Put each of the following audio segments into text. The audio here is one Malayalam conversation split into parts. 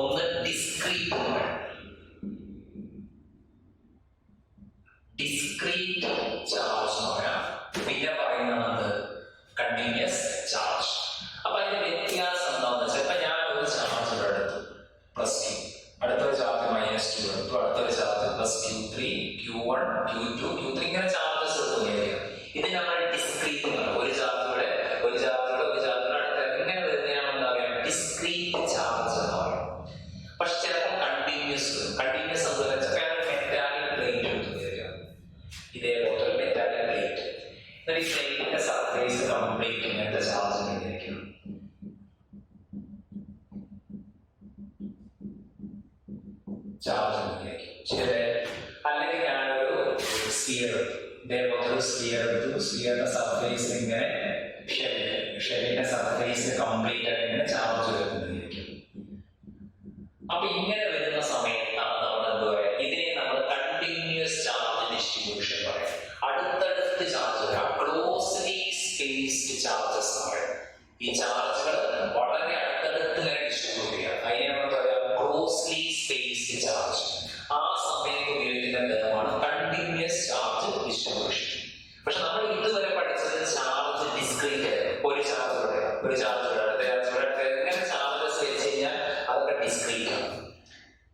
ഒന്ന് ഡിസ്ക്രീറ്റ് എന്ന് പറയും. ഡിസ്ക്രീറ്റ് ചാർജ് എന്ന് പറയാം. പിന്നെ പറയുന്നത് കണ്ടിന്യൂസ് ചാർജ്. അപ്പൊ അതിന്റെ വ്യത്യാസം എന്താണെന്ന് വെച്ചാൽ ഇപ്പൊ ഞാൻ ഒരു ചാർജ് ഇവിടെ എടുത്തു +Q, അടുത്തൊരു ചാർജ് -2 എടുത്തു, അടുത്തൊരു charge +Q3, Q1, Q2, Q3 ഇങ്ങനെ ചാർജസ് എടുത്തു. ഇത് നമ്മൾ ഡിസ്ക്രീറ്റ് എന്ന് പറയും. ഒരു ചാർജ് ഇവിടെ, ഒരു ചാർജ് ഇവിടെ, ഒരു ചാർജ് ഇവിടെ, അടുത്ത ഇങ്ങനെ വരുന്നതാണ് എന്താ പറയുക, ഡിസ്ക്രീറ്റ് ചാർജ് എന്ന് പറയും. പക്ഷെ ചിലപ്പോൾ കണ്ടിന്യൂസ് എന്താ വെച്ചാൽ മെറ്റാലിക് പ്ലേറ്റ് എടുത്തു തരിക, ഇതേപോലത്തെ ഒരു മെറ്റാലിക് പ്ലേറ്റ്. ഈ പ്ലേറ്റിന്റെ സർഫേസ് കംപ്ലീറ്റ് ഇങ്ങനത്തെ ചാർജ് ഇരിക്കും. അല്ലെങ്കിൽ ഞാനൊരു സ്ഫിയർ ഇതേപോലത്തെ ഒരു സ്ഫിയർ എടുത്തു. സ്ഫിയറിന്റെ സർഫേസ് ഇങ്ങനെ ഷെല്ലിന്റെ സർഫേസ് കംപ്ലീറ്റ് ആയിട്ട് ഇങ്ങനെ ചാർജ് വരുന്നതായിരിക്കും. അപ്പൊ ഇങ്ങനെ വരുന്ന സമയത്താണ് നമ്മൾ എന്താ പറയാ, ഇതിനെ നമ്മൾ കണ്ടിന്യൂസ് ചാർജ് ഡിസ്ട്രിബ്യൂഷൻ പറയാം. അടുത്തടുത്ത് ചാർജ് വരാം, ക്ലോസ്ലി സ്പേസ്ഡ് ചാർജസ് എന്ന് പറയാം. ഈ ചാർജുകൾ വളരെ അടുത്തടുത്ത് ഇങ്ങനെ ഡിസ്ട്രിബ്യൂട്ട് ചെയ്യാം. അതിനെ നമ്മൾ പറയാം ക്ലോസ്ലി സ്പേസ്ഡ് ചാർജ്. ആ സമയത്ത് ഉപയോഗിക്കുന്ന ടേമാണ് കണ്ടിന്യൂസ് ചാർജ് ഡിസ്ട്രിബ്യൂഷൻ. പക്ഷെ നമ്മൾ ഇതുവരെ പഠിച്ചത് ചാർജ് ഡിസ്ക്രീറ്റ് ആയിരുന്നു. ഒരു ചാർജ് ഇവിടെ, ഒരു ചാർജ് ഇവിടെ, അടുത്ത ചാർജ് ഇവിടെ, ഇങ്ങനെ ചാർജസ് വെച്ച് കഴിഞ്ഞാൽ അതൊക്കെ ഡിസ്ക്രീറ്റ് ആണ്.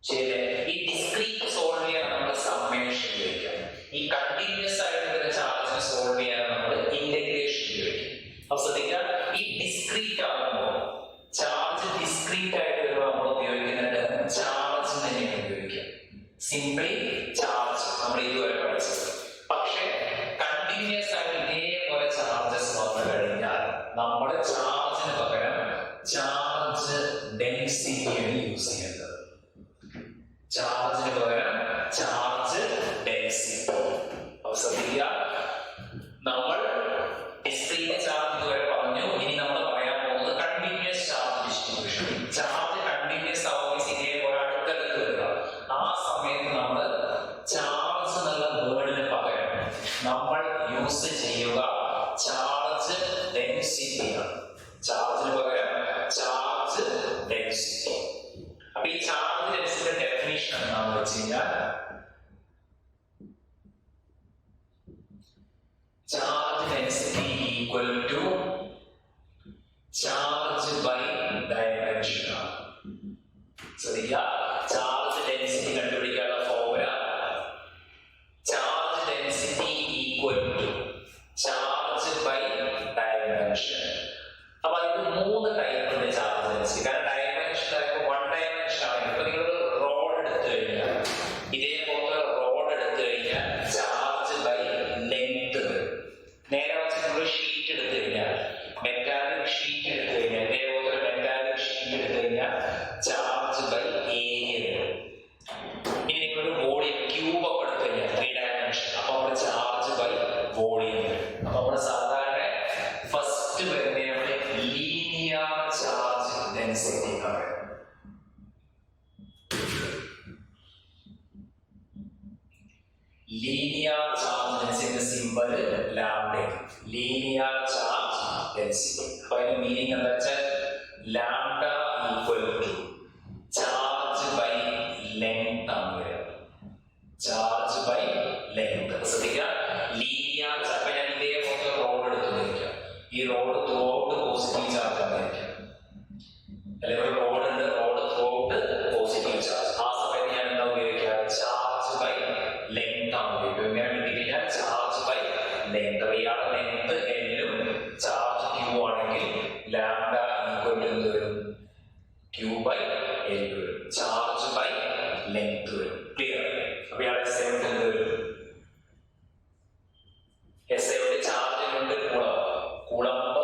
ശരി, ഈ ഡിസ്ക്രീറ്റ് സോൾവ് ചെയ്യാൻ നമ്മൾ സമ്മേഷൻ ഉപയോഗിക്കാം. ഈ കണ്ടിന്യൂസ് ആയിട്ട് വരുന്ന ചാർജിനെ സോൾവ് ചെയ്യാൻ നമ്മൾ ഇന്റഗ്രേഷൻ ഉപയോഗിക്കും. അപ്പൊ ശ്രദ്ധിക്കുക, ഈ ഡിസ്ക്രീറ്റ് ആകുമ്പോൾ ചാർജ് ഡിസ്ക്രീറ്റ് ആയിട്ട് വരുമ്പോൾ നമ്മൾ ഉപയോഗിക്കുന്ന ചാർജ് തന്നെയാണ് ഉപയോഗിക്കുക. സിംപ്ലി ചാർജ് നമ്മൾ ഇതുവരെ പഠിച്ചത്. പക്ഷെ കണ്ടിന്യൂസ് ആയിട്ട് ഇതേപോലെ ചാർജസ് വന്നു കഴിഞ്ഞാൽ നമ്മൾ ചാർജിന് പകരം ചാർജ് ഡെൻസിറ്റിയാണ് യൂസ് ചെയ്യേണ്ടത്. ചാർജിന് പകരം ചാർജ് ഡെൻസിറ്റി. അപ്പൊ ശ്രദ്ധിക്കുക, നമ്മൾ ഡിസ്ക്രീറ്റ് ചാർജ് ഇതുവരെ പറഞ്ഞു. ഇനി നമ്മൾ പറയാൻ പോകുന്നത് continuous charge distribution. Charge continuous ആവുമ്പോൾ ഇതേപോലെ അടുത്തടുത്ത് വരിക. ആ സമയത്ത് നമ്മൾ ചാർജ് എന്നുള്ള വേർഡിന് പകരം നമ്മൾ യൂസ് ചെയ്യുക ചാർജ് ഡെൻസിറ്റിയാണ്. ചാർജിന് പകരം ചാർജ് ഡെൻസിറ്റി. അപ്പൊ ഈ ചാർജ് ഡെൻസിറ്റിയുടെ ഡെഫിനിഷൻ എന്താണെന്ന് വെച്ച് കഴിഞ്ഞാൽ charge density equal to charge by dimension ആണ്. ശ്രദ്ധിക്കുക, ചാർജ് ഡെൻസിറ്റി കണ്ടുപിടിക്കാനുള്ള formula charge density equal to charge by dimension. അപ്പൊ അതിന് 3 ടൈപ്പ് ഉണ്ട് ചാർജ് ഡെൻസിറ്റി. കാരണം ഡയമെൻഷൻ ആയപ്പോൾ 1 ഡയമെൻഷൻ ആണ്. ഇപ്പൊ നിങ്ങൾ റോഡ് എടുത്തു കഴിഞ്ഞാൽ, ഇതേപോലെ റോഡ് എടുത്തു കഴിഞ്ഞാൽ ചാർജ് ബൈ ലെങ്ത് വരും. നേരെ വെച്ചിട്ടുള്ള ഷീറ്റ് എടുത്തു കഴിഞ്ഞാൽ, മെറ്റാലിക് ഷീറ്റ് എടുത്തു കഴിഞ്ഞാൽ, ഇതേപോലെ മെറ്റാലിക് ഷീറ്റ് എടുത്തു കഴിഞ്ഞാൽ ചാർജ് ബൈ ഏരിയ വരും. ഇനി നിങ്ങളൊരു വോളിയം ക്യൂബ് ഒക്കെ എടുത്തു കഴിഞ്ഞാൽ 3 ഡയമെൻഷൻ, അപ്പൊ നമ്മുടെ ചാർജ് ബൈ വോളിയം വരും. അപ്പൊ നമ്മുടെ സാധാരണ ഫസ്റ്റ് വരുന്ന ലീനിയർ ചാർജ് ഡെൻസിറ്റി എന്ന് പറയുന്നത്. Linear charge density symbol lambda. Linear charge density. അപ്പൊ അതിന്റെ മീനിങ് എന്താ വെച്ചാൽ lambda equal to charge by length ആണ് വരിക. Charge by length. ശ്രദ്ധിക്കുക, ലീനിയർ ചാർജ്. അപ്പൊ ഞാൻ ഇതേപോലെ റോഡ് എടുത്തുകൊണ്ടിരിക്കുക. ഈ rod throughout positive charge ആയിരിക്കും. അല്ലെങ്കിൽ ഒരു റോഡ് ഉണ്ട്, rod throughout positive charge. ആ സമയത്ത് ഞാൻ എന്താ ഉപയോഗിക്കുക, ചാർജ് ബൈ ലെങ്ത് ആണ് ഉപയോഗിക്കുക. ഇങ്ങനെ കിട്ടിക്കഴിഞ്ഞാൽ ചാർജ് ബൈ ലെങ്ത്. ഇയാളുടെ ലെങ്ത് എല്ലും ചാർജ് ക്യൂ ആണെങ്കിൽ ലാംഡ ഈക്വൽ ടു എന്ത് വരും, ക്യൂ ബൈ എൽ വരും. ചാർജ് ബൈ ലെങ്ത് വരും. ക്ലിയർ? അപ്പൊ ഇയാളുടെ എസ് ഐ എന്ത് വരും, S I charge unit coulomb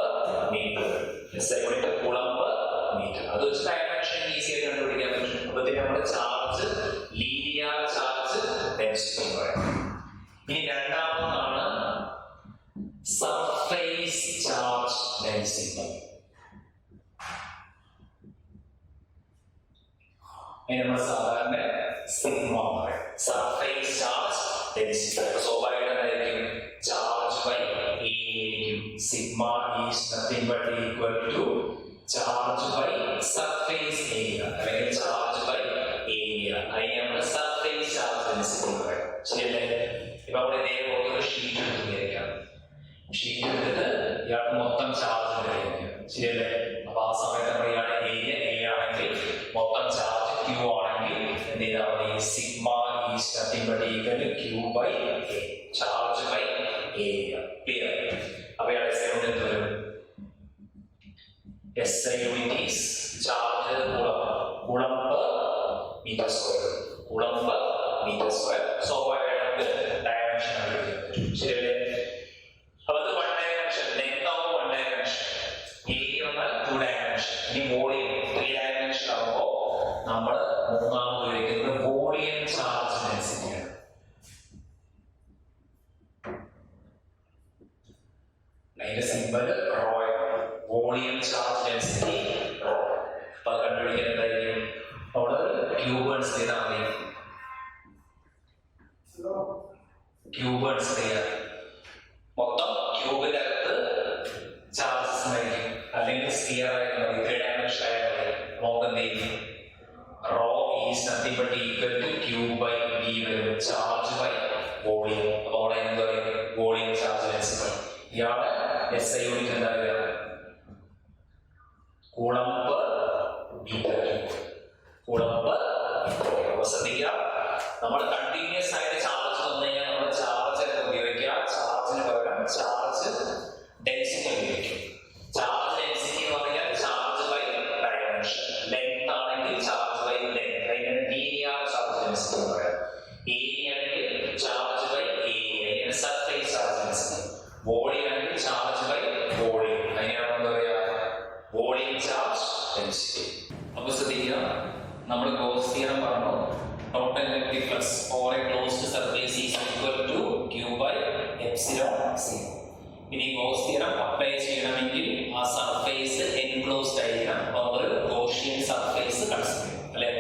metre. S I unit coulomb metre. അത് വെച്ച് ഡയമെൻഷൻ ഈസി ആയിട്ട് കണ്ടുപിടിക്കാൻ പറ്റും. അപ്പൊ ഇതിന് നമ്മുടെ ചാർജ് ലീനിയർ ചാർജ് ഡെൻസിറ്റി എന്ന് പറയും. ഇനി രണ്ടാമതാണ് സർഫേസ് ചാർജ് ഡെൻസിറ്റി. നമ്മൾ സാധാരണ സിഗ്മ പറയും. സർഫേസ് ചാർജ് ഡെൻസിറ്റി സ്വാഭാവികമായിരിക്കും ചാർജ് ബൈ ഏരിയയും. Sigma is nothing but equal to charge by surface area അല്ലെങ്കിൽ ചാർജ് ഏരിയ. അതിനെ നമ്മൾ സർഫേസ് ചാർജ് ഡെൻസിറ്റി എന്ന് പറയും. ശരിയല്ലേ? ഇപ്പൊ അവിടെ ഇതേപോലെ ഒരു ഷീറ്റ് എടുത്തിരിക്കാം. ഷീറ്റ് എടുത്തിട്ട് ഇയാൾക്ക് മൊത്തം ചാർജ് കഴിക്കും. ശരിയല്ലേ? അപ്പൊ ആ സമയത്ത് നമ്മൾ ഇയാളുടെ ഏരിയ എ ആണെങ്കിൽ മൊത്തം ചാർജ് ക്യൂ ആണെങ്കിൽ എന്ത് ചെയ്താൽ മതി? Sigma is nothing but equal to Q by A, charge by area. Clear? അപ്പൊ ഇയാളുടെ എസ് ഐ യൂണിറ്റ് എന്ത് വരും? S I unit is charge coulomb per metre square. Coulomb per metre square. സ്വാഭാവികമായിട്ട് ഡയമെൻഷൻ ആയിരിക്കും. ശരിയല്ലേ? അപ്പൊ അത് 1 ഡയമെൻഷൻ, ലെങ്ത് ആവുമ്പോൾ 1 ഡയമെൻഷൻ, ഏരിയ വന്നാൽ 2 ഡയമെൻഷൻ. ഇനി വോളിയം 3 ഡയമെൻഷൻ ആവുമ്പോൾ നമ്മൾ മൂന്നാമത് ഉപയോഗിക്കുന്നത് വോളിയം ചാർജ് ഡെൻസിറ്റിയാണ്. അതിന്റെ symbol rho. Volume charge density rho. അപ്പൊ അത് കണ്ടുപിടിക്കാൻ എന്തായിരിക്കും? അവിടെ ക്യൂബ് കൺസിഡർ ചെയ്താൽ മതി. ക്യൂബ് കൺസിഡർ ചെയ്യാം. മൊത്തം ക്യൂബിന്റെ അകത്ത് ചാർജസ് ആയിരിക്കും. അല്ലെങ്കിൽ സ്ഫിയർ ആയാലും മതി, 3 ഡയമെൻഷൻ ആയാലും മതി. നമുക്ക് എന്ത് ചെയ്യും? Rho is nothing but equal to Q by B വരും, ചാർജ് ബൈ വോളിയം. അപ്പൊ അവിടെ എന്താ പറയുക? Volume charge density. ഇയാളെ എസ് ഐ യൂണിറ്റ് എന്താ പറയുക? Coulomb per metre cube. Coulomb per metre cube. അപ്പൊ ശ്രദ്ധിക്കുക, നമ്മൾ കണ്ടിന്യൂസ് ആയിട്ട് ചാർജ് തന്നു കഴിഞ്ഞാൽ നമ്മൾ ചാർജ് ഉപയോഗിക്കുക. ചാർജിന് പകരം ചാർജ് ഡെൻസിറ്റി ഉപയോഗിക്കും. ചാർജ് ഡെൻസിറ്റി എന്ന് പറഞ്ഞാൽ ചാർജ് ബൈ ഡയമെൻഷൻ. ലെങ്ത് ആണെങ്കിൽ ചാർജ് ബൈ ലെങ്ത്. അതിനാണ് ലീനിയർ ചാർജ് ഡെൻസിറ്റി എന്ന് പറയാം. ഏരിയ ആണെങ്കിൽ ചാർജ് ബൈ ഏരിയ. അതിനാണ് സർഫേസ് ചാർജ് ഡെൻസിറ്റി. വോളിയം ആണെങ്കിൽ ചാർജ് ബൈ വോളിയം. അതിനാണ് എന്താ പറയുക? Volume charge density. അപ്പൊ ശ്രദ്ധിക്കുക, നമ്മൾ ഗോസ് തിയറം പറഞ്ഞു. Total electric flux for a closed surface is equal to Q by epsilon zero. ഇനി ഗോസ് തിയറം അപ്ലൈ ചെയ്യണമെങ്കിൽ ആ സർഫേസ് എൻക്ലോസ്ഡ് ആയിരിക്കണം. അപ്പൊ ഒരു ഗോഷ്യൻ സർഫേസ് കൺസിഡർ ചെയ്യും, അല്ലെ?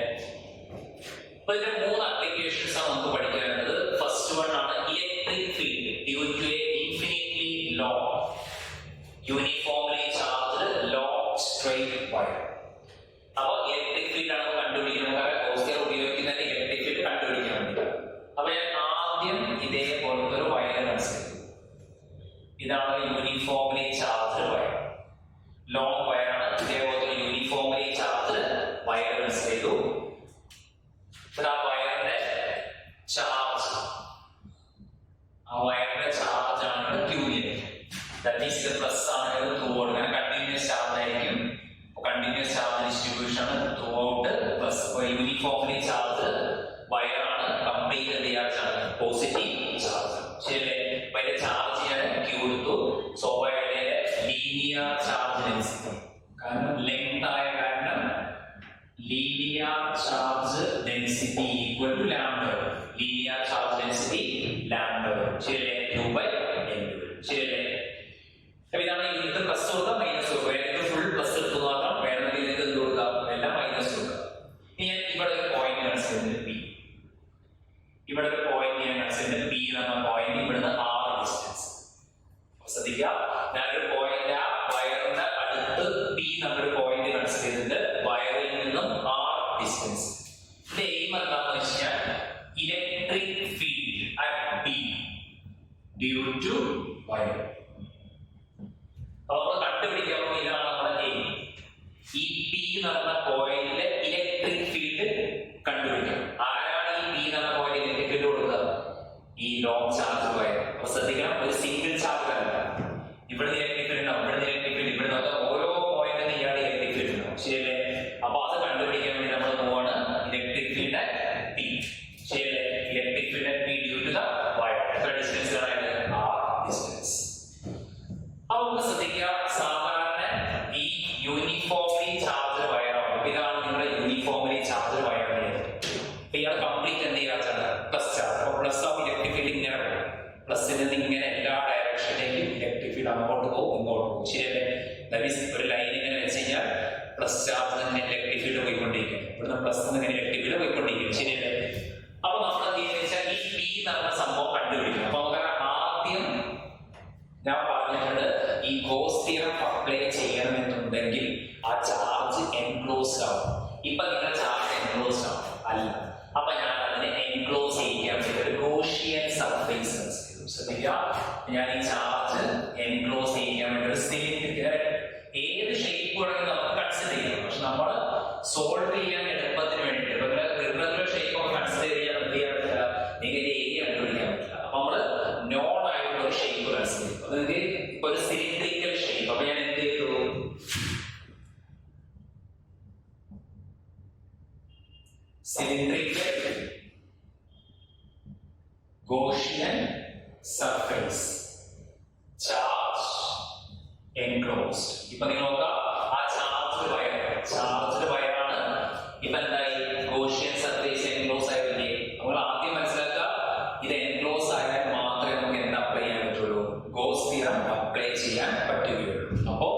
അപ്പൊ ഇതിന്റെ 3 അപ്ലിക്കേഷൻസ് ആണ് നമുക്ക് പഠിക്കാനുള്ളത്. ഫസ്റ്റ് വൺ ആണ് electric field due to a infinitely long uniformly charged long straight wire. അപ്പൊ ഇലക്ട്രിക് ഫീൽഡ് ആണ് കണ്ടുപിടിക്കുന്നത്. ഗോസ് തിയറം ഉപയോഗിക്കുന്നതിന് ഇലക്ട്രിക് ഫീൽഡ് കണ്ടുപിടിക്കാൻ വേണ്ടി. അപ്പൊ ഞാൻ ആദ്യം ഇതേപോലത്തെ ഒരു വയർ കൺസിഡർ ചെയ്തു. ഇതാണ് യൂണിഫോംലി ചാർജ്ഡ് വയർ. ലോങ് വയറാണ്. ഇതേപോലത്തെ യൂണിഫോംലി ചാർജ്ഡ് വയർ കൺസിഡർ ചെയ്തു. ആ വയറിന്റെ ചാർജ്, ആണ് ക്യൂവിലേക്ക്. ദാറ്റ് മീൻസ് ഇത് പ്ലസ് ആണ്, ത്രൂ ഔട്ട് കണ്ടിന്യൂസ് ചാർജ് ആയിരിക്കും. കണ്ടിന്യൂസ് ചാർജ് ഡിസ്ട്രിബ്യൂഷൻ ആണ് throughout plus. Uniformly charge വയറാണ്, കംപ്ലീറ്റ് എന്ത് ചാർജ്? Positive charge. ശരിയല്ലേ? അതിന്റെ ചാർജ് ചെയ്യാൻ ക്യൂ എടുത്തു. സ്വാഭാവികമായിട്ട് ലീനിയർ ചാർജ് ഡെൻസിറ്റി, കാരണം ലെങ്ത് ആയ കാരണം linear charge density equal to lambda. Linear charge density lambda. ശരിയല്ലേ? Q by N. ശരിയല്ലേ? അപ്പൊ ഇതാണ് ഇത് പ്ലസ് കൊടുക്കാം, മൈനസ് കൊടുക്കാം. വേണമെങ്കിൽ ഫുൾ പ്ലസ് എടുത്തു മാത്രം, വേണമെങ്കിൽ നിങ്ങൾക്ക് എന്ത് കൊടുക്കാം? എല്ലാം മൈനസ് കൊടുക്കാം. ഇനി ഇവിടെ ഒരു പോയിന്റ് കൺസിഡർ പി. ഇവിടെ ഒരു പോയിന്റ് ഞാൻ കൺസിഡർ പി എന്ന പോയിന്റ് ഇവിടുന്ന് R ഡിസ്റ്റൻസ്. ശ്രദ്ധിക്കുക, ഞാനൊരു പോയിന്റ് ആ വയറിന്റെ അടുത്ത് പി എന്നൊരു പോയിന്റ് കൺസിഡർ ചെയ്തിട്ട് വയറിൽ നിന്നും R ഡിസ്റ്റൻസ്. ഇത് എയിം എന്താണെന്ന് വെച്ചാൽ electric field at P due two wire. അപ്പൊ കണ്ടുപിടിക്കാമോ? ഇതാണ് നമ്മുടെ എയിം. ഈ പി എന്ന് പറഞ്ഞ പോയിന്റിലെ ഇലക്ട്രിക് ഫീൽഡ് കണ്ടുപിടിക്കണം. ആരാണ് ഈ പി എന്ന പോയിന്റ് ഇലക്ട്രിക് ഫീൽഡ് കൊടുക്കുക? ഈ ലോങ് ചാർജ് വയർ. അപ്പൊ ശ്രദ്ധിക്കണം, ഒരു സിംഗിൾ ചാർജ് അല്ല. ഇവിടെ ഇലക്ട്രിക് ഫീൽഡ് ഉണ്ടാവും, ഇവിടെ ഇലക്ട്രിക് ഫീൽഡ്, ഇവിടെ ഓരോ പോയിന്റിൽ ഇയാളുടെ ഇലക്ട്രിക് ഫീൽഡ് ഉണ്ടാവും. ശരിയല്ലേ? അപ്പൊ അത് കണ്ടുപിടിക്കാൻ വേണ്ടി നമ്മൾ പോവാണ് ഇലക്ട്രിക് ഫീൽഡ് പി. ശരിയല്ലേ? Electric field P due to the wire. എത്ര ഡിസ്റ്റൻസ് ആണ്? R distance. അപ്പൊ നമുക്ക് ശ്രദ്ധിക്കുക, സാധാരണ ഈ യൂണിഫോംലി ചാർജ് വയറാണ്. ഇതാണ് നിങ്ങളുടെ യൂണിഫോംലി ചാർജ് വയറിന്റെ. ഇയാൾ കംപ്ലീറ്റ് എന്ത് ചെയ്യാച്ചാണ്? Plus charge. അപ്പൊ പ്ലസ് ഓഫ് ഇലക്ട്രിക് ഫീൽഡ് ഇങ്ങനെ പോകും. പ്ലസിൽ നിന്ന് ഇങ്ങനെ എല്ലാ ഡയറക്ഷനിലേക്കും ഇലക്ട്രിക് ഫീൽഡ് അങ്ങോട്ട് പോകും, ഇങ്ങോട്ട് പോകും. ശരിയല്ലേ? ദാറ്റ് മീൻസ് ഒരു ലൈൻ ഇങ്ങനെ വെച്ച് കഴിഞ്ഞാൽ പ്ലസ് ചാർജ് തന്നെ ഇലക്ട്രിക് ഫീൽഡ് പോയിക്കൊണ്ടിരിക്കും. ഇവിടുന്ന് പ്ലസ് ഇങ്ങനെ ഇലക്ട്രിക് ഫീൽഡ് പോയിക്കൊണ്ടിരിക്കും. ശരിയല്ലേ? അപ്പൊ നമ്മൾ എന്ത് ചെയ്യുന്നത് വെച്ചാൽ ഈ പി എന്ന സംഭവം കണ്ടുപിടിക്കും. അപ്പൊ നമുക്ക് ആദ്യം ഞാൻ പറഞ്ഞിട്ടുണ്ട്, ഈ ഗോസ് തിയറം അപ്ലൈ ചെയ്യണമെന്നുണ്ടെങ്കിൽ ആ ചാർജ് എൻക്ലോസ്ഡ് ആവും. ഇപ്പൊ നിങ്ങളുടെ ചാർജ് എൻക്ലോസ്ഡ് ആവും അല്ല. അപ്പൊ ഞാൻ അതിനെ എൻക്ലോസ് ചെയ്യാൻ വേണ്ടി ഒരു ഗോഷിയൻ സർഫേസ് കൺസിഡർ ചെയ്തു. ശ്രദ്ധിക്കുക, ഞാൻ ഈ ചാർജ് എൻക്ലോസ് ചെയ്യാൻ വേണ്ടി ഒരു സിലിണ്ടർ ഏത് ഷേപ്പ് വേണമെങ്കിലും നമുക്ക് കൺസിഡർ ചെയ്യാം. പക്ഷെ നമ്മൾ സോൾവ് ചെയ്യാൻ എളുപ്പത്തിന് വേണ്ടിയിട്ട് ഇറഗുലർ ഷേപ്പ് ഒക്കെ കൺസിഡർ ചെയ്യാൻ പറ്റില്ല, നിങ്ങൾക്ക് ഏരിയ കണ്ടുപിടിക്കാൻ പറ്റില്ല. അപ്പൊ നമ്മള് നോൺ ആയിട്ടുള്ള ഒരു ഷേപ്പ് കൺസിഡർ ചെയ്യും. അതായത് ഇപ്പൊ ഒരു സിലിണ്ടറിക്കൽ ഷേപ്പ്. അപ്പൊ ഞാൻ എന്ത് ചെയ്തു, cylindrical Gaussian surface charge enclosed. ഇപ്പൊ നിങ്ങൾ നോക്കാം, ആ ചാർജ് വയറാണ് ഇപ്പൊ എന്തായി ഗോഷിയൻ സർഫേസ് എൻക്ലോസ് ആയില്ലേ. നമ്മൾ ആദ്യം മനസ്സിലാക്കുക, ഇത് എൻക്ലോസ് ആയാൽ മാത്രമേ നമുക്ക് എന്താ അപ്ലൈ ചെയ്യാൻ പറ്റുള്ളൂ, ഗോസ് തിയറം അപ്ലൈ ചെയ്യാൻ പറ്റുകയുള്ളൂ. അപ്പോ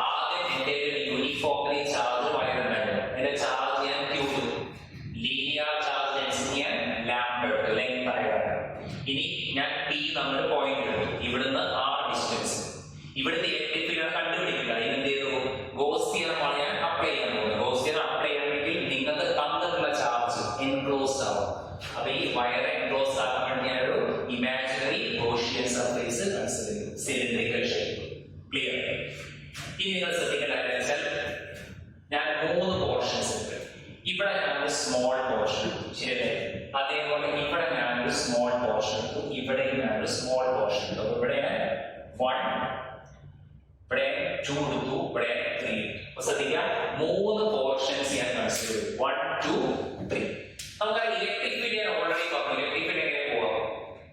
ആദ്യം എന്റെ യൂണിഫോംലി ചാർജ് വയർ ഉണ്ടായിരുന്നു. എന്റെ ചാർജ് ചെയ്യാൻ cube, linear charge density lambda length ആയിരുന്നു. ഇനി ഞാൻ പി നമ്മുടെ പോയിന്റ് എടുത്തു, ഇവിടുന്ന് ആ ഡിസ്റ്റൻസ്, ഇവിടുത്തെ ഇലക്ട്രിക് ഫീൽഡ് കണ്ടുപിടിക്കുക. എന്ത് ചെയ്തു, ഗോസ് തിയറമാണ് ഞാൻ അപ്ലൈ ചെയ്യാൻ പോകുന്നത്. ഗോസ് തിയറം അപ്ലൈ ചെയ്യണമെങ്കിൽ നിങ്ങൾക്ക് തന്നിട്ടുള്ള ചാർജ് എൻക്ലോസ്ഡ് ആവും. അപ്പൊ ഈ വയർ എൻക്ലോസ്ഡ് ആക്കാൻ വേണ്ടി ഞാനൊരു ഇമാജിനറി ഗോഷിയൻ സർഫേസ് കൺസിഡർ ചെയ്തു, സിലിണ്ടറിക്കൽ ഷേപ്പ്. ക്ലിയർ? ഇനി നിങ്ങൾ ശ്രദ്ധിക്കേണ്ട കാര്യം വെച്ചാൽ ഞാൻ 3 പോർഷൻസ് ഉണ്ട്. ഇവിടെ ഞാനൊരു സ്മോൾ പോർഷൻ എടുത്തു, ശരിയല്ലേ? അതേപോലെ ഇവിടെ ഞാനൊരു സ്മോൾ പോർഷൻ എടുത്തു, ഇവിടെ ഞാനൊരു സ്മോൾ പോർഷൻ എടുത്തു. ഇവിടെ 1, ഇവിടെ 2 എടുത്തു, ഇവിടെ 3 എടുത്തു. അപ്പൊ ശ്രദ്ധിക്കുക, 3 പോർഷൻസ് ഞാൻ കൺസിഡർ ചെയ്തു, 1, 2, 3. നമുക്ക് ഇലക്ട്രിക് ഫീൽഡ് ഞാൻ ഓൾറെഡി പറഞ്ഞു. ഇലക്ട്രിക് ഫീൽഡ് എങ്ങനെ പോവാം,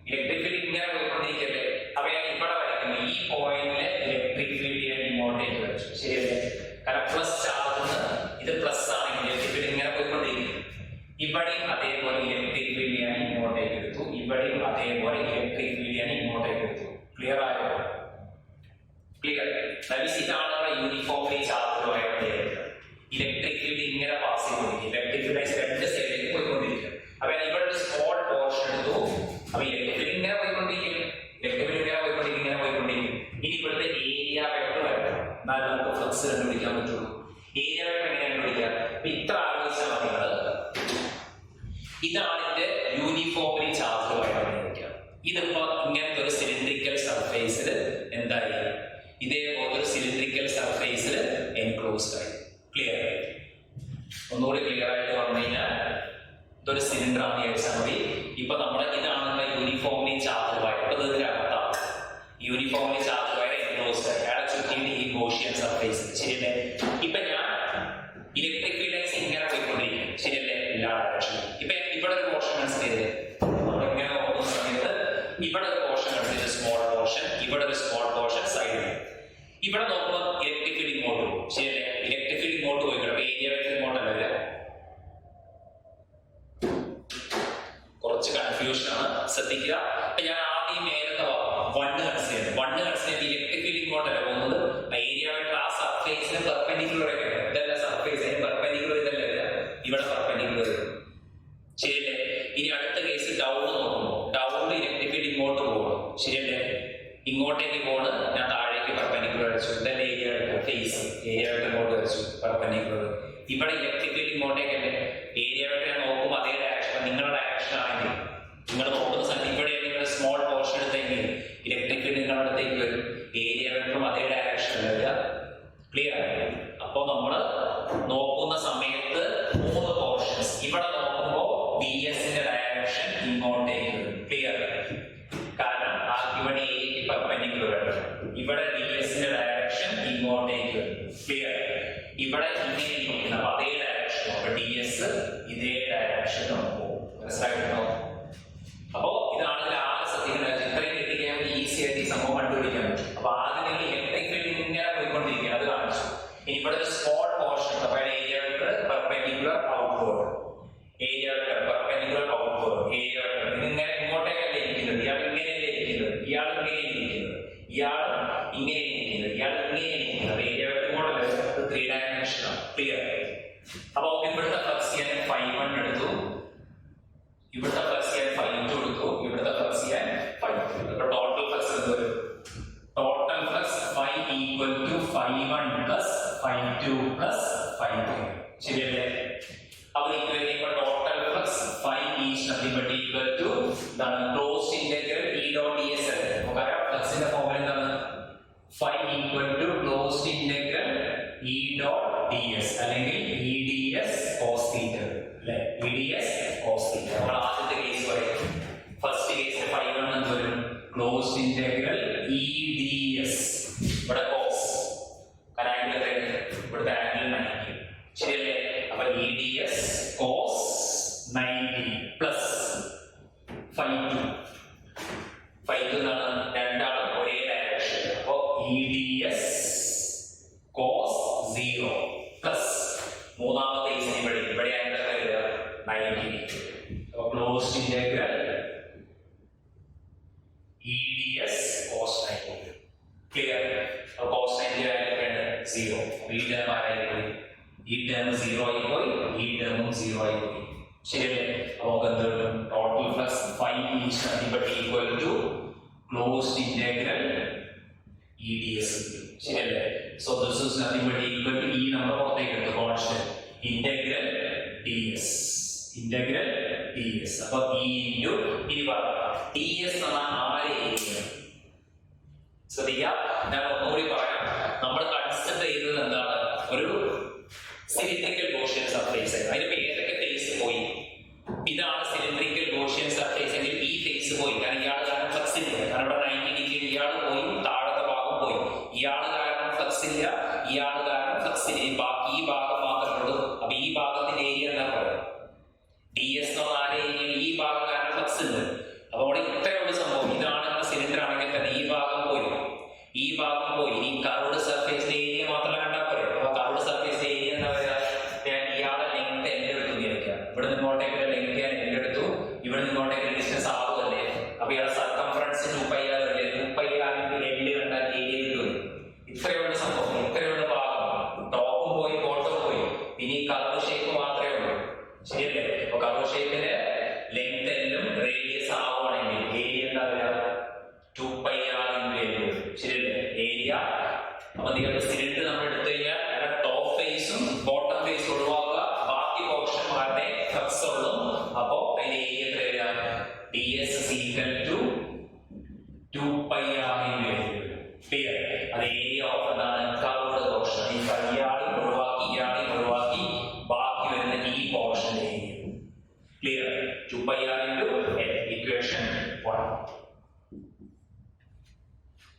ഇലക്ട്രിക് ഫീൽഡ് ഇങ്ങനെ പോയിക്കൊണ്ടിരിക്കല്ലേ. അപ്പൊ ഞാൻ ഇവിടെ വരയ്ക്കുന്നു, ഈ പോയിന്റിലെ ഇലക്ട്രിക് ഫീൽഡ് ഞാൻ ഇങ്ങോട്ടേക്ക് വരച്ചു, ശരിയല്ലേ? കാരണം പ്ലസ് ചാർജ് ഇത് പ്ലസ് ആണെങ്കിൽ ഇലക്ട്രിക് ഫീൽഡ് ഇങ്ങനെ പോയിക്കൊണ്ടിരിക്കും. ഇവിടെയും അതേപോലെ ഇലക്ട്രിക് ഫീൽഡ് ഞാൻ ഇങ്ങോട്ടേക്ക് എടുത്തു, ഇവിടെയും അതേപോലെ ഇലക്ട്രിക് ഫീൽഡ് ഞാൻ ഇങ്ങോട്ടേക്ക് എടുത്തു. ക്ലിയർ ആയോ? ക്ലിയർ? ഇതാണ് യൂണിഫോംലി ചാർജ് വയറിന്റെ ഇലക്ട്രിക് ഫീൽഡ് ഇങ്ങനെ പാസ് ചെയ്തുകൊണ്ടിരിക്കും. ഇലക്ട്രിക് ഫീൽഡ് രണ്ട് സൈഡിലേക്ക് പോയിക്കൊണ്ടിരിക്കും. അപ്പൊ ഇവിടെ ഒരു സ്മോൾ പോർഷൻ എടുത്തു, അപ്പൊ ഇലക്ട്രിക് ഫീൽഡ് ഇങ്ങനെ പോയിക്കൊണ്ടിരിക്കും, ഇലക്ട്രിക് ഫീൽഡ് ഇങ്ങനെ പോയിക്കൊണ്ടിരിക്കും. ഇനി ഇവിടുത്തെ ഏരിയ വെക്ടർ വരക്കണം, എന്നാൽ നമുക്ക് ഫ്ലക്സ് കണ്ടുപിടിക്കാൻ പറ്റുള്ളൂ. ഏരിയ വെക്ടർ എങ്ങനെ കണ്ടുപിടിക്കാം? അപ്പൊ ഇത്ര ആലോചിച്ചാൽ മതി. ഇതാണ് എന്റെ യൂണിഫോംലി ചാർജ് വയറിന്റെ. ഇതിപ്പോ ഇങ്ങനത്തെ ഒരു സിലിണ്ടറിക്കൽ സർഫേസിൽ എന്തായി, ഇതേപോലെ ഒരു സിലിണ്ടറിക്കൽ സർഫേസിൽ എൻക്ലോസ്ഡ് ആയി. ക്ലിയർ? ഒന്നുകൂടി ക്ലിയർ ആയിട്ട് പറഞ്ഞു കഴിഞ്ഞാൽ ഇതൊരു സിലിണ്ടർ ആണെന്ന് വിചാരിച്ചാൽ മതി. ഇപ്പൊ നമ്മുടെ ഇതാണ് യൂണിഫോംലി ചാർജ് വയർ. ഇപ്പൊ ഇതിനകത്താണ് യൂണിഫോംലി ചാർജ് വയർ എൻക്ലോസ്ഡ് ആയി, അയാളെ ചുറ്റിയിട്ട് ഈ ഗോഷിയൻ സർഫേസ്, ശരിയല്ലേ? ഇപ്പൊ ഞാൻ ഇലക്ട്രിക് ഫീൽഡ് ഇങ്ങനെ പോയിക്കൊണ്ടിരിക്കും, ശരിയല്ലേ? എല്ലാ ഡയറക്ഷനും. ഇപ്പൊ ഇവിടെ ഒരു പോർഷൻ കൺസിഡർ ചെയ്ത് ഇങ്ങനെ നോക്കുന്ന സമയത്ത് ഇവിടെ ഒരു പോർഷൻ കൺസിഡർ ചെയ്ത്, സ്മോൾ പോർഷൻ, ഇവിടെ ഒരു സ്മോൾ പോർഷൻ സൈഡിൽ. ഇവിടെ നോക്കുമ്പോൾ ഇലക്ട്രിക് ഫീൽഡ് ഇങ്ങോട്ട് പോകും, ശരിയല്ലേ? ഇലക്ട്രിക് ഫീൽഡ് ഇങ്ങോട്ട് പോയി, ഏരിയ വെക്ടർ ഇങ്ങോട്ടല്ല വരിക. കുറച്ച് കൺഫ്യൂഷൻ ആണ്, ശ്രദ്ധിക്കുക. ഞാൻ ആദ്യം നേരത്തെ 1 കൺസിഡർ ചെയ്തു, 1 കൺസിഡർ ചെയ്ത് ഇലക്ട്രിക് ഫീൽഡ് ഇങ്ങോട്ടല്ല പോകുന്നത്. ഏരിയ വെക്ടർ ആ സർഫേസിന് പെർപെൻഡിക്കുലർ ആയിട്ട്, ഇതല്ല സർഫേസ് പെർപെൻഡിക്കുലർ, ഇതല്ല ഇവിടെ പെർപെൻഡിക്കുലർ, ശരിയല്ലേ? ഇനി അടുത്ത കേസ് ഡൗൺ നോക്കുമ്പോൾ ഡൗണിൽ ഇലക്ട്രിക് ഫീൽഡ് ഇങ്ങോട്ട് പോകണം, ശരിയല്ലേ? ഇങ്ങോട്ടേക്ക് പോണ്, ഞാൻ താഴേക്ക് പെർപെൻഡിക്കുലർ വരച്ചു, ഇതല്ല area vector face, area vector ഇങ്ങോട്ട് വരച്ചു പെർപെൻഡിക്കുലർ. ഇവിടെ ഇലക്ട്രിക് ഫീൽഡ് ഇങ്ങോട്ടേക്കല്ലേ, ഏരിയ വെക്ടർ ഞാൻ നോക്കുമ്പോൾ അതേ ഡയറക്ഷൻ, നിങ്ങളുടെ ഡയറക്ഷൻ ആണെങ്കിൽ നിങ്ങൾ നോക്കുന്ന സ്ഥലത്ത് ഇവിടെ നിങ്ങളുടെ സ്മോൾ പോർഷൻ എടുത്തെങ്കിൽ ഇലക്ട്രിക് ഫീൽഡ് നിങ്ങളുടെ അടുത്തേക്ക് വരും, ഏരിയ വെക്ടറും അതേ ഡയറക്ഷൻ വരിക. ക്ലിയർ ആയി? അപ്പൊ നമ്മൾ നോക്കുന്ന സമയത്ത് 3 പോർഷൻസ്. ഇവിടെ നോക്കുമ്പോൾ BS ന്റെ ഡയറക്ഷൻ ഇങ്ങോട്ടേക്ക് വരും. ക്ലിയർ? കാരണം ഇവിടെ എക്ക് പെർപെൻഡിക്കുലർ ആണ്, ഇവിടെ BS ന്റെ ഡയറക്ഷൻ ഇങ്ങോട്ടേക്ക് വരും. ക്ലിയർ? ഇവിടെ ഇങ്ങനെ ഇരിക്കുന്ന അതേ ഡയറക്ഷൻ, അപ്പൊ DS ഇതേ ഡയറക്ഷനും പോകും. മനസ്സിലായിട്ടുണ്ടോ? അപ്പോ ഇതാണ് ആകെ ശ്രദ്ധിക്കേണ്ട കാര്യം. ഇത്രയും കിട്ടിക്കാൻ ഈസി ആയിട്ട് ഈ സംഭവം കണ്ടുപിടിക്കാൻ പറ്റും. അപ്പൊ ആദ്യം നിങ്ങൾ ഇലക്ട്രിക് ഫീൽഡ് ഇങ്ങനെ പോയിക്കൊണ്ടിരിക്കുക, അത് കാണിച്ചു. ഇനി ഇവിടെ ഒരു സ്മോൾ പോർഷൻ, അപ്പൊ area vector perpendicular outward, area vector perpendicular outward, area vector ഇതിങ്ങനെ ഇങ്ങോട്ടേക്കല്ലേ ഇരിക്കുന്നത്, ഇയാൾ ഇങ്ങനെയല്ലേ ഇരിക്കുന്നത്, ഇയാൾ ഇങ്ങനെ ഇരിക്കുന്നത്, ഇയാൾ ഇങ്ങനെ ഇരിക്കുന്നത്, ഇയാൾ ഇങ്ങനെ ഇരിക്കുന്നത്. ഏരിയ വെക്ടർ ഇങ്ങോട്ടല്ലേ, 3 ഡയമെൻഷനാണ്. ക്ലിയർ? അപ്പൊ ഇവിടുത്തെ ഫ്ലക്സ് ഞാൻ 5 എടുത്തു, ഇവിടുത്തെ ഫ്ലക്സ് ഞാൻ 5 എടുത്തു, ഇവിടുത്തെ ഫ്ലക്സ് ഞാൻ 5 എടുത്തു. അപ്പൊ ടോട്ടൽ ഫ്ലക്സ് എന്ത് വരും? Total flux 5 equal to 5(1) plus 5(2) plus 5(3). ശരിയല്ലേ? അപ്പൊ total flux nothing but equal to the closed integral E dot ds. നമുക്കറിയാം ഫ്ലക്സിന്റെ ഫോർമുല എന്താണ്? phi equal to closed integral E dot ds അല്ലെങ്കിൽ E ds cos theta അല്ലേ? E ds cos theta. നമ്മൾ ആദ്യത്തെ കേസ് പറയും. ഫസ്റ്റ് കേസിൽ phi 1 എന്ത് വരും? closed integral E ds. ഇവിടെ cos കാരണം ആംഗിൾ എത്രയാണ്? ഇവിടുത്തെ ആംഗിൾ 90. ശരിയല്ലേ? അപ്പോൾ E ds cos 90 plus phi 2. phi 2 എന്നാണ് രണ്ടാളും ഒരേ ഡയറക്ഷൻ. അപ്പോൾ E ds cos 0 plus മൂന്നാമത്തെ കേസിൽ ഇവിടെ ആംഗിൾ എത്ര വരിക? 90. അപ്പോൾ closed integral E ds cos 90. Clear? അപ്പോൾ cos 90 ആയിരിക്കുകയാണ് 0. ഈ ടേം ആയിരിക്കും. ഈ ടേം 0 ആയി പോയി, ഈ ടേമും 0 ആയി പോയി. ശരിയല്ലേ? അപ്പോൾ എന്ത് വരും? Total flux phi is nothing but equal to closed integral E ds. ശരിയല്ലേ? So this is nothing but equal to E നമ്മൾ പുറത്തേക്ക് എടുത്തു constant integral ds. Integral ds. അപ്പോൾ E into ഇനി പറയാം ds എന്ന ആരെയാണ്? ശ്രദ്ധിക്കുക, ഞാൻ ഒന്നുകൂടി പറയാം. നമ്മൾ കൺസിഡർ ചെയ്തത് എന്താണ്? ഒരു സിലിണ്ടറിക്കൽ ഗോഷ്യൻ സർഫേസ്. അതിന്റെ പേരൊക്കെ ഫേസ് പോയി. ഇതാണ് സിലിണ്ടറിക്കൽ ഗോഷ്യൻ സർഫേസ് എങ്കിൽ ഈ ഫേസ് പോയി. കാരണം ഇയാൾ കാരണം ഫ്ലക്സ് ഇല്ല. കാരണം ഇവിടെ 90 ഡിഗ്രി ഇയാൾ പോയി, താഴത്തെ ഭാഗം പോയി. ഇയാൾ കാരണം ഫ്ലക്സ് ഇല്ല, ഇയാൾ കാരണം ഫ്ലക്സ് ഇല്ല. ബാക്കി ഈ ഭാഗം മാത്രമേ ഉള്ളൂ. അപ്പൊ ഈ ഭാഗത്തിന്റെ ഏരിയ എന്താ പറയുക? ds എന്നുള്ള ആരെ ഏരിയ? ഈ ഭാഗം കാരണം ഫ്ലക്സ് ഉണ്ട്. അപ്പൊ അവിടെ ഇത്രയുള്ള സംഭവം. ഇതാണ് സിലിണ്ടർ ആണെങ്കിൽ തന്നെ ഈ ഭാഗം പോയി, ഈ ഭാഗം പോയി. ഈ കർവ്ഡ് സർഫേസിന്റെ ഏരിയ മാത്രമല്ല കണ്ടാൽ പോരെ. അപ്പൊ കർവ്ഡ് സർഫേസിന്റെ ഏരിയ എന്താ പറയുക? ഞാൻ ഇയാളെ ലെങ്ത് എന്റെ അടുത്ത് വിചാരിക്കാം. ഇവിടെ നിന്നോട്ടേക്ക് ലെങ്ത് ഞാൻ എന്റെ എടുത്തു, ഇവിടെ നിന്നോട്ടേക്ക് ഡിസ്റ്റൻസ് ആവുമല്ലേ? അപ്പൊ ഇയാളെ സർക്കംഫറൻസ് 2πr അല്ലേ? 2πr എല്ല് കണ്ടാൽ ഏരിയ കിട്ടും. ഇത്രയുള്ള സംഭവം, ഇത്രയുള്ള ഭാഗം. ടോപ്പും പോയി, ബോട്ടം പോയി. ഇനി കർവ് ഷേപ്പ് മാത്രമേ ഉള്ളൂ. ശരിയല്ലേ? അപ്പൊ കർവ് ഷേപ്പിന് ലെങ്ത് എല്ലും റേഡിയസ് ആവുകയാണെങ്കിൽ ഏരിയ എന്താ പറയുക? 2πr into L. ശരിയല്ലേ? ഏരിയ. അപ്പൊ നിങ്ങൾക്ക് സിലിണ്ടർ നമ്മൾ എടുത്തു കഴിഞ്ഞാൽ ടോപ്പ് ഫേസും ബോട്ടം ഫേസും ഒഴിവാക്കുക, ബാക്കി പോർഷൻ മാത്രമേ ഫ്ലക്സ് ഉള്ളൂ. അപ്പോ അതിന്റെ ഏരിയ എത്ര വരിക? ds is equal to 2πr into L. Clear? അത് ഏരിയ ഓഫ് എന്താണ്? Curved portion. ഈ ഇയാളെയും ഒഴിവാക്കി ബാക്കി വരുന്ന ഈ പോർഷന്റെ area. Clear? 2πr into L. Equation 1.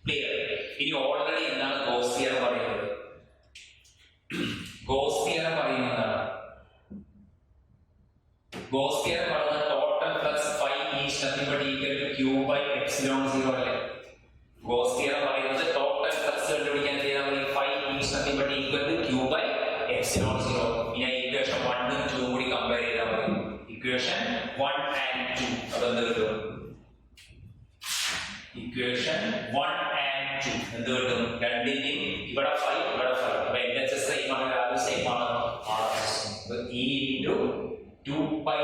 Clear? ഇനി ഓൾറെഡി എന്താണ് ഗോസ് തിയറം പറയുന്നത്? ഗോസ് തിയറം പറയുന്നതാണ് total flux phi is nothing but equal to q by epsilon 0 അല്ലേ? ഗോസ് തിയറം പറയുന്നത് ടോട്ടൽ ഫ്ലക്സ് കണ്ടുപിടിക്കാൻ ചെയ്താൽ മതി phi is nothing but equal to q by epsilon 0. ഇനി ഇക്വേഷൻ 1 ഉം 2 കൂടി കമ്പയർ ചെയ്താൽ മതി. ഇക്വേഷൻ 1 and 2 അതെന്ത് കിട്ടും? ഇക്വേഷൻ 1 and 2 എന്ത് കിട്ടും? രണ്ടിന്റെയും ഇവിടെ phi, ഇവിടെ phi. അപ്പൊ LHS സെയിം ആണ്, വാല്യൂ സെയിം ആണ്. E into 2πr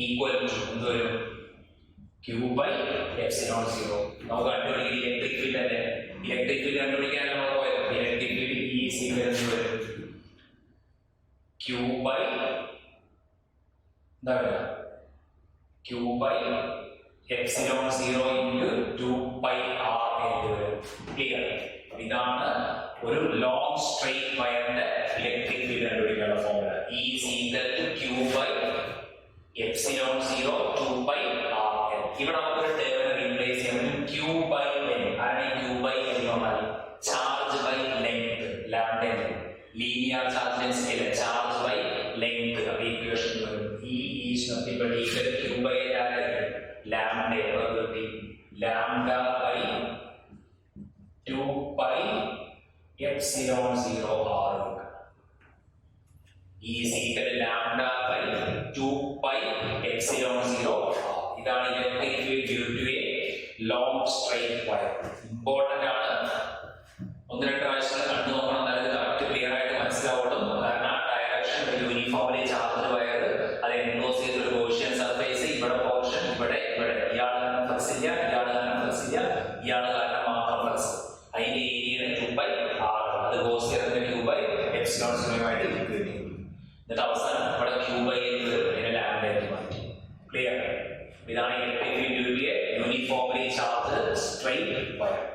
equal to എന്ത് വരും? q by epsilon 0. നമുക്ക് കണ്ടുപിടിക്കുക ഇലക്ട്രിക് ഫീൽഡ് അല്ലേ? ഇലക്ട്രിക് ഫീൽഡ് കണ്ടുപിടിക്കാൻ നമ്മൾ പോയത് electric field E is equal to q by എന്താണ്? q by epsilon 0 into 2πr എന്ന് വരും. ക്ലിയർ? ഇതാണ് ഒരു ലോങ് സ്ട്രെയിറ്റ് വയറിന്റെ ഇലക്ട്രിക് ഫീൽഡ് കണ്ടുപിടിക്കാനുള്ള formula. E is equal to q by epsilon 0 2πr. ഇവിടെ നമുക്കൊരു ടേമിനെ റീപ്ലേസ് ചെയ്യാൻ പറ്റും q by n. ആരാണ് q by n എന്ന് പറഞ്ഞാൽ? Charge by length, lambda. Linear charge density അല്ല, ചാർജ് ബൈ ലെങ്ത്. അപ്പൊ ഇക്വേഷൻ വരും E is nothing but equal to q by n ആരായിരിക്കും? Lambda. Lambda by 2π epsilon 0 r. E is equal to lambda by 2π epsilon 0 r. ഇതാണ് electric field due to a long straight wire. Important ആണ്. ഒന്ന് രണ്ട് പ്രാവശ്യം കണ്ടു നോക്കണം, എന്നാലും കറക്റ്റ് ക്ലിയർ ആയിട്ട് മനസ്സിലാവുള്ളൂ. കാരണം ഡയറക്ഷൻ യൂണിഫോമിലി ചാർജ് വയർ, അത് എൻക്ലോസ് ചെയ്തൊരു ഗോഷ്യൻ സർഫേസ്. ഇവിടെ പോർഷൻ, ഇവിടെ ഇയാൾ കാരണം ഫ്ലക്സ് ഇല്ല, ഇയാൾ കാരണം ഫ്ലക്സ് ഇല്ല, ഇയാൾ കാരണം മാത്രം ഫ്ലക്സ്. അതിന്റെ ഏരിയ 2π r. അത് ഗോസ് തിയറത്തിന്റെ 2π epsilon 0 ആയിട്ട് ഇക്വേറ്റ് ചെയ്യും. എന്നിട്ട് അവസാനം ഇവിടെ q by n വരും, അതിനെ ലാംഡ ആയിട്ട് മാറ്റി. ക്ലിയർ? ഇതാണ് electric field uniformly charged straight wire.